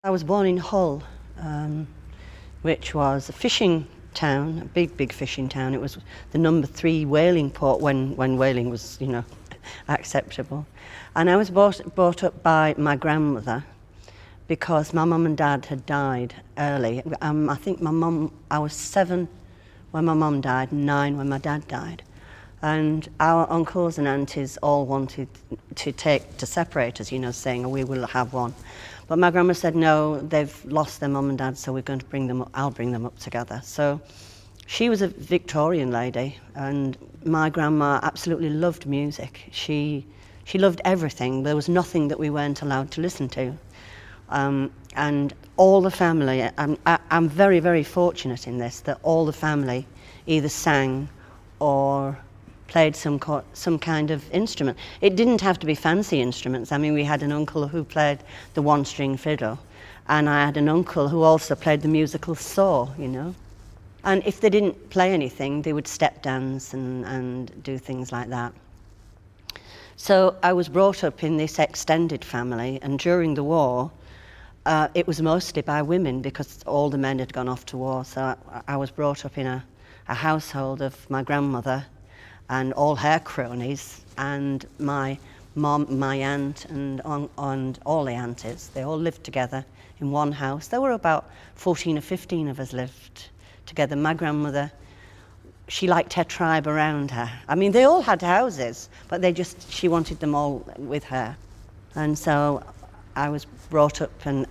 I was born in Hull, which was a fishing town, a big fishing town. It was the number 3 whaling port when whaling was, acceptable. And I was brought up by my grandmother because my mum and dad had died early. I think I was 7 when my mum died, 9 when my dad died. And our uncles and aunties all wanted to separate us, saying, we will have one. But my grandma said, no, they've lost their mum and dad, so we're going to bring them up. I'll bring them up together. So she was a Victorian lady, and my grandma absolutely loved music. She loved everything. There was nothing that we weren't allowed to listen to. And all the family, I'm very, very fortunate in this, that all the family either sang or played some kind of instrument. It didn't have to be fancy instruments. I mean, we had an uncle who played the 1-string fiddle, and I had an uncle who also played the musical saw, And if they didn't play anything, they would step dance and do things like that. So I was brought up in this extended family, and during the war, it was mostly by women because all the men had gone off to war. So I was brought up in a household of my grandmother and all her cronies, and my mum, my aunt, and all the aunties. They all lived together in one house. There were about 14 or 15 of us lived together. My grandmother, she liked her tribe around her. I mean, they all had houses, but she wanted them all with her. And so I was brought up and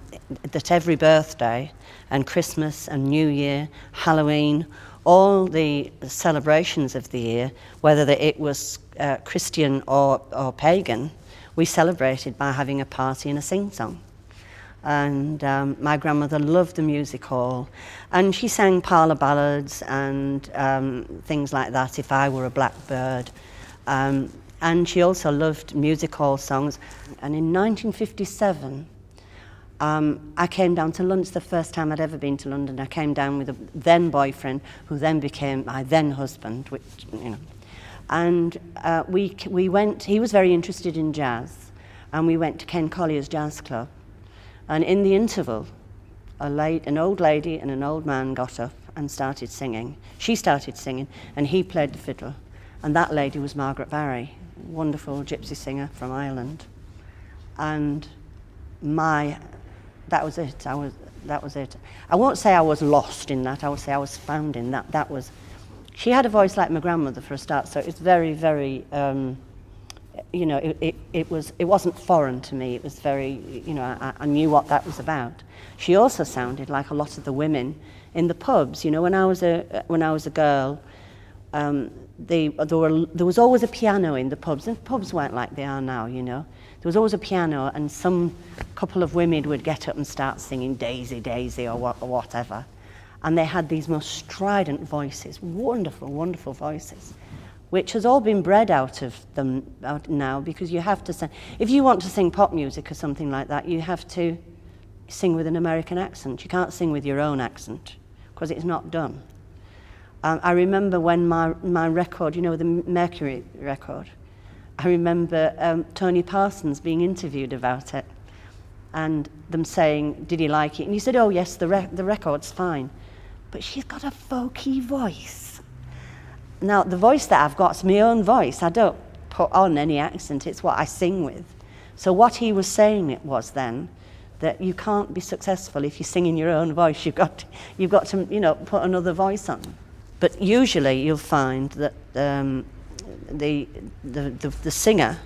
that every birthday and Christmas and New Year, Halloween, all the celebrations of the year, whether it was Christian or pagan, we celebrated by having a party and a sing-song. And my grandmother loved the music hall, and she sang parlour ballads and things like that, If I Were a Blackbird. And she also loved music hall songs. And in 1957, I came down to London. It's the first time I'd ever been to London. I came down with a then boyfriend, who then became my then husband, And we went, he was very interested in jazz, and we went to Ken Collier's Jazz Club. And in the interval, an old lady and an old man got up and started singing. She started singing, and he played the fiddle. And that lady was Margaret Barry, wonderful gypsy singer from Ireland. And that was it. That was it. I won't say I was lost in that. I would say I was found in that. She had a voice like my grandmother for a start, so it's very, very, it wasn't foreign to me. It was very, I knew what that was about. She also sounded like a lot of the women in the pubs. When I was a girl, there was always a piano in the pubs, and pubs weren't like they are now. There was always a piano, and some couple of women would get up and start singing Daisy, Daisy, or whatever. And they had these most strident voices, wonderful, wonderful voices, which has all been bred out of them now, because you have to sing. If you want to sing pop music or something like that, you have to sing with an American accent. You can't sing with your own accent, because it's not done. I remember when my record, the Mercury record, I remember Tony Parsons being interviewed about it, and them saying, did he like it? And he said, oh yes, the record's fine. But she's got a folky voice. Now, the voice that I've got is my own voice. I don't put on any accent. It's what I sing with. So what he was saying it was then, that you can't be successful if you sing in your own voice. You've got to, put another voice on. But usually you'll find that the singer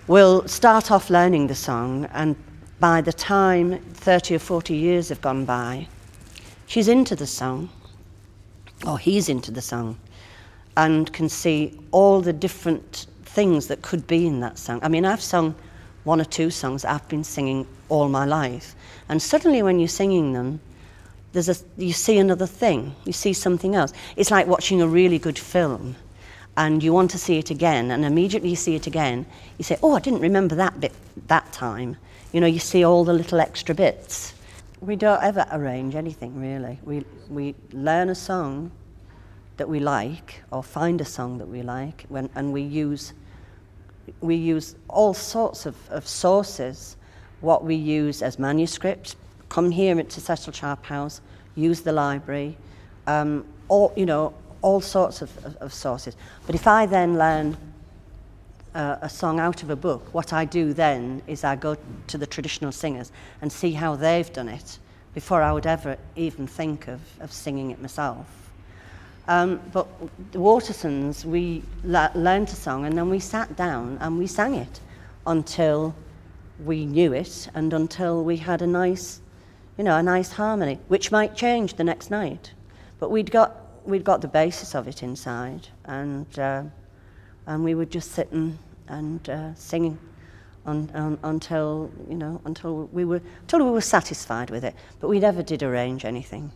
will start off learning the song, and by the time 30 or 40 years have gone by, she's into the song, or he's into the song, and can see all the different things that could be in that song. I mean, I've sung 1 or 2 songs that I've been singing all my life, and suddenly when you're singing them, you see another thing, you see something else. It's like watching a really good film, and you want to see it again, and immediately you see it again, you say, oh, I didn't remember that bit that time. You see all the little extra bits. We don't ever arrange anything, really. We learn a song that we like, or find a song that we like, and we use all sorts of sources what we use as manuscripts. Come here to Cecil Sharp House, use the library, all sorts of sources. But if I then learn a song out of a book, what I do then is I go to the traditional singers and see how they've done it before I would ever even think of singing it myself. But the Watersons, we learned a song and then we sat down and we sang it until we knew it and until we had a nice harmony, which might change the next night. But we'd got the basis of it inside, and we would just sit and sing until we were satisfied with it. But we never did arrange anything.